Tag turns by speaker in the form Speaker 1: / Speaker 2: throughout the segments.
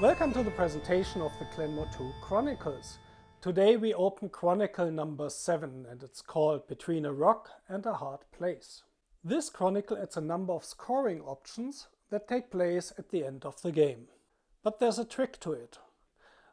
Speaker 1: Welcome to the presentation of the Glen More II Chronicles. Today we open Chronicle number 7 and it's called Between a Rock and a Hard Place. This chronicle adds a number of scoring options that take place at the end of the game. But there's a trick to it.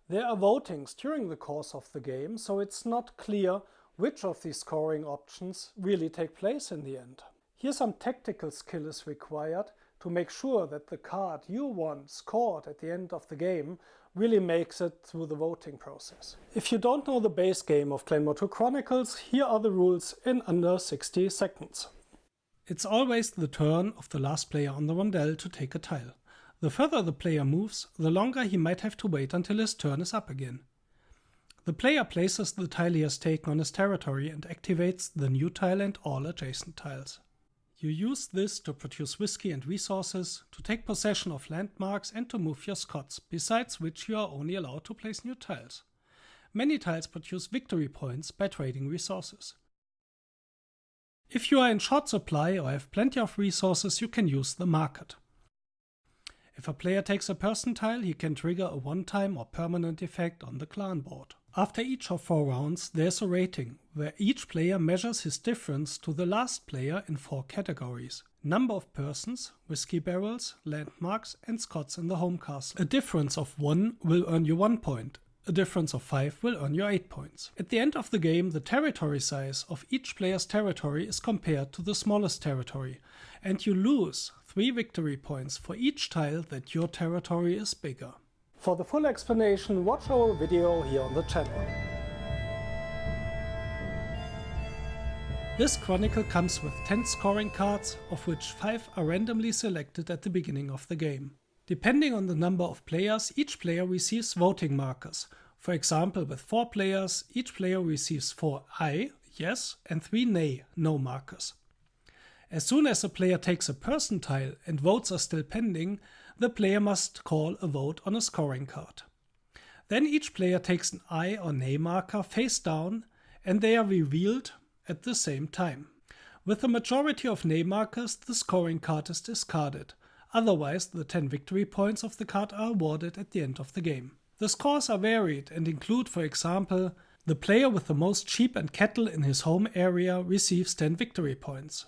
Speaker 1: There are votings during the course of the game, so it's not clear which of these scoring options really take place in the end. Here some tactical skill is required to make sure that the card you won scored at the end of the game really makes it through the voting process. If you don't know the base game of Glen More II Chronicles, here are the rules in under 60 seconds. It's always the turn of the last player on the rondel to take a tile. The further the player moves, the longer he might have to wait until his turn is up again. The player places the tile he has taken on his territory and activates the new tile and all adjacent tiles. You use this to produce whiskey and resources, to take possession of landmarks and to move your Scots, besides which you are only allowed to place new tiles. Many tiles produce victory points by trading resources. If you are in short supply or have plenty of resources, you can use the market. If a player takes a person tile, he can trigger a one-time or permanent effect on the clan board. After each of 4 rounds, there's a rating, where each player measures his difference to the last player in 4 categories. Number of persons, whiskey barrels, landmarks and Scots in the home castle. A difference of 1 will earn you 1 point. A difference of 5 will earn you 8 points. At the end of the game, the territory size of each player's territory is compared to the smallest territory, and you lose 3 victory points for each tile that your territory is bigger. For the full explanation, watch our video here on the channel. This chronicle comes with 10 scoring cards, of which 5 are randomly selected at the beginning of the game. Depending on the number of players, each player receives voting markers. For example, with 4 players, each player receives 4 aye, yes, and 3 nay, no markers. As soon as a player takes a person tile and votes are still pending, the player must call a vote on a scoring card. Then each player takes an aye or nay marker face down and they are revealed at the same time. With a majority of nay markers, the scoring card is discarded. Otherwise, the 10 victory points of the card are awarded at the end of the game. The scores are varied and include, for example, the player with the most sheep and cattle in his home area receives 10 victory points.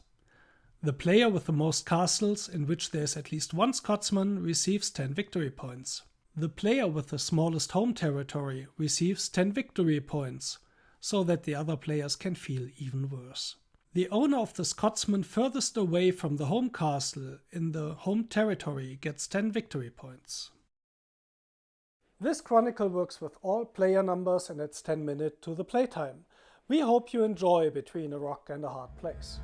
Speaker 1: The player with the most castles, in which there is at least 1 Scotsman, receives 10 victory points. The player with the smallest home territory receives 10 victory points, so that the other players can feel even worse. The owner of the Scotsman furthest away from the home castle in the home territory gets 10 victory points. This chronicle works with all player numbers and adds 10 minutes to the playtime. We hope you enjoy Between a Rock and a Hard Place.